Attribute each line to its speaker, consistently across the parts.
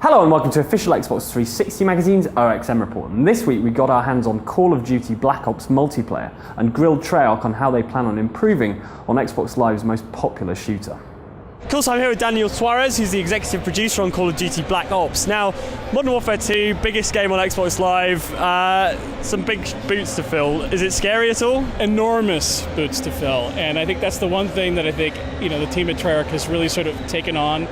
Speaker 1: Hello and welcome to official Xbox 360 Magazine's OXM report. And this week we got our hands on Call of Duty Black Ops multiplayer and grilled Treyarch on how they plan on improving on Xbox Live's most popular shooter.
Speaker 2: Cool, so I'm here with Daniel Suarez, who's the executive producer on Call of Duty Black Ops. Now, Modern Warfare 2, biggest game on Xbox Live, some big boots to fill. Is it scary at all?
Speaker 3: Enormous boots to fill, and I think that's the one thing that I think the team at Treyarch has really sort of taken on.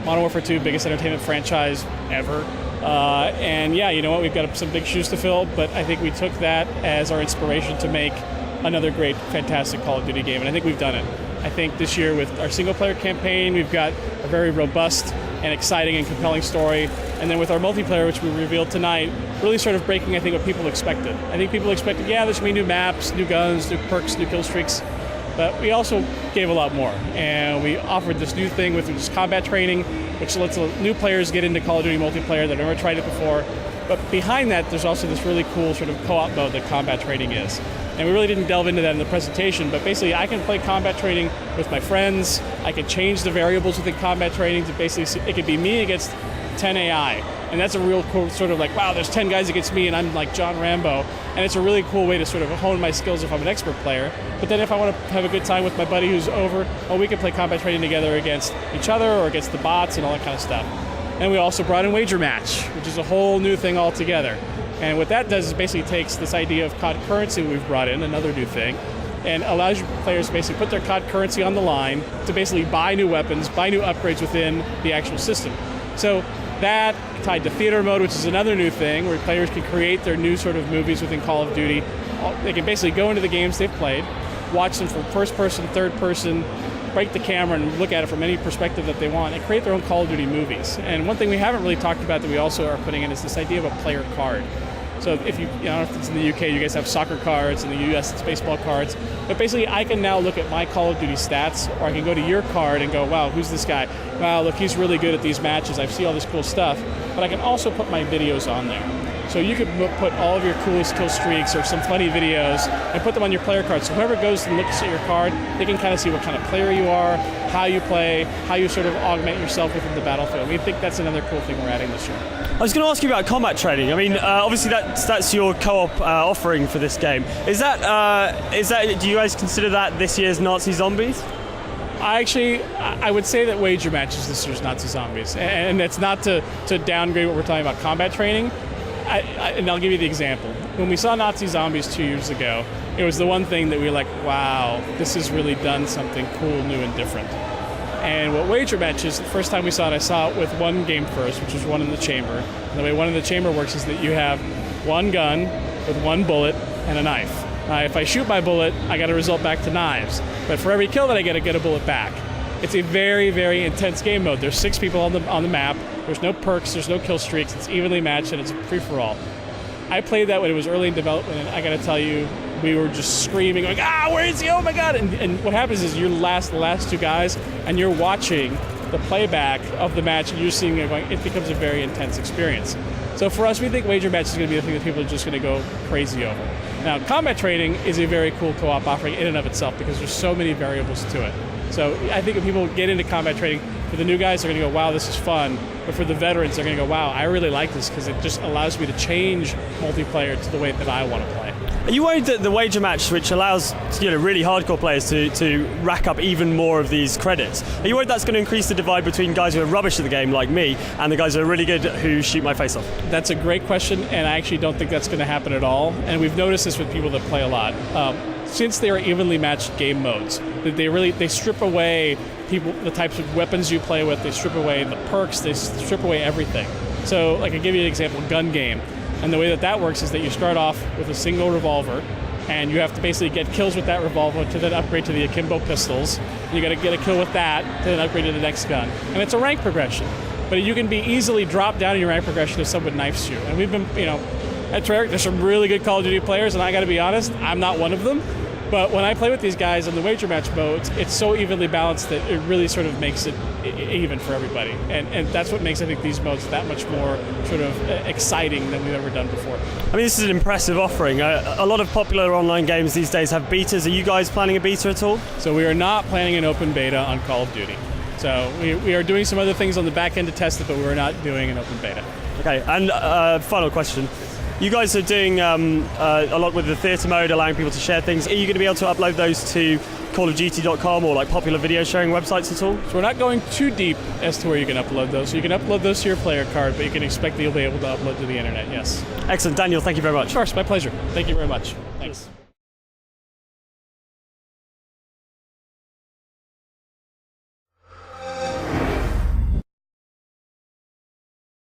Speaker 3: Modern Warfare 2, biggest entertainment franchise ever. And yeah, you know what, we've got some big shoes to fill, but I think we took that as our inspiration to make another great, fantastic Call of Duty game, and I think we've done it. I think this year with our single-player campaign, we've got a very robust and exciting and compelling story, and then with our multiplayer, which we revealed tonight, really sort of breaking, I think, what people expected. I think people expected, yeah, there's going to be new maps, new guns, new perks, new kill streaks, but we also gave a lot more, and we offered this new thing with this combat training, which lets new players get into Call of Duty multiplayer that have never tried it before. But behind that, there's also this really cool sort of co-op mode that combat training is. And we really didn't delve into that in the presentation, but basically I can play combat training with my friends. I can change the variables within combat training to basically, it could be me against 10 AI. And that's a real cool sort of like, wow, there's 10 guys against me and I'm like John Rambo. And it's a really cool way to sort of hone my skills if I'm an expert player. But then if I want to have a good time with my buddy who's over, we can play combat training together against each other or against the bots and all that kind of stuff. And we also brought in Wager Match, which is a whole new thing altogether. And what that does is basically takes this idea of COD currency we've brought in, another new thing, and allows your players to basically put their COD currency on the line to basically buy new weapons, buy new upgrades within the actual system. So that tied to theater mode, which is another new thing where players can create their new sort of movies within Call of Duty. They can basically go into the games they've played, watch them from first person, third person, break the camera and look at it from any perspective that they want, and create their own Call of Duty movies. And one thing we haven't really talked about that we also are putting in is this idea of a player card. So if I don't know if it's in the UK, you guys have soccer cards, in the US it's baseball cards, but basically I can now look at my Call of Duty stats, or I can go to your card and go, wow, who's this guy? Wow, look, he's really good at these matches, I see all this cool stuff, but I can also put my videos on there. So you could put all of your coolest kill streaks or some funny videos and put them on your player card. So whoever goes and looks at your card, they can kind of see what kind of player you are, how you play, how you sort of augment yourself within the battlefield. We think that's another cool thing we're adding this year.
Speaker 2: I was going to ask you about combat training. I mean, obviously that's your co-op offering for this game. Is that? Do you guys consider that this year's Nazi Zombies?
Speaker 3: I would say that Wager Match is this year's Nazi Zombies, and it's not to downgrade what we're talking about combat training. And I'll give you the example. When we saw Nazi Zombies 2 years ago, it was the one thing that we were like, wow, this has really done something cool, new, and different. And what Wager Match is, the first time we saw it, I saw it with one game first, which was One in the Chamber. And the way One in the Chamber works is that you have one gun with one bullet and a knife. If I shoot my bullet, I got a result back to knives. But for every kill that I get a bullet back. It's a very, very intense game mode. There's 6 people on the map. There's no perks, there's no kill streaks. It's evenly matched and it's a free-for-all. I played that when it was early in development, and I got to tell you, we were just screaming, going, where is he? Oh my God! And what happens is you're the last 2 guys, and you're watching the playback of the match, and you're seeing it going. It becomes a very intense experience. So for us, we think Wager Match is going to be the thing that people are just going to go crazy over. Now, combat training is a very cool co-op offering in and of itself because there's so many variables to it. So I think when people get into combat training, for the new guys, they're going to go, wow, this is fun. But for the veterans, they're going to go, wow, I really like this because it just allows me to change multiplayer to the way that I want to play.
Speaker 2: Are you worried that the Wager Match, which allows really hardcore players to rack up even more of these credits, are you worried that's going to increase the divide between guys who are rubbish at the game, like me, and the guys who are really good who shoot my face off?
Speaker 3: That's a great question, and I actually don't think that's going to happen at all. And we've noticed this with people that play a lot. Since they are evenly matched game modes, they strip away the types of weapons you play with, they strip away the perks, they strip away everything. So like I'll give you an example, gun game. And the way that works is that you start off with a single revolver, and you have to basically get kills with that revolver to then upgrade to the akimbo pistols. You got to get a kill with that to then upgrade to the next gun. And it's a rank progression. But you can be easily dropped down in your rank progression if someone knifes you. And we've been, at Treyarch, there's some really good Call of Duty players, and I got to be honest, I'm not one of them. But when I play with these guys in the Wager Match mode, it's so evenly balanced that it really sort of makes it even for everybody. And that's what makes, I think, these modes that much more sort of exciting than we've ever done before.
Speaker 2: I mean, this is an impressive offering. A lot of popular online games these days have betas. Are you guys planning a beta at all?
Speaker 3: So we are not planning an open beta on Call of Duty. So we are doing some other things on the back end to test it, but we're not doing an open beta.
Speaker 2: Okay, and final question. You guys are doing a lot with the theatre mode, allowing people to share things. Are you going to be able to upload those to callofduty.com or like popular video sharing websites at all?
Speaker 3: So we're not going too deep as to where you can upload those. So you can upload those to your player card, but you can expect that you'll be able to upload to the internet, yes.
Speaker 2: Excellent. Daniel, thank you very much.
Speaker 3: Of course, my pleasure. Thank you very much. Thanks.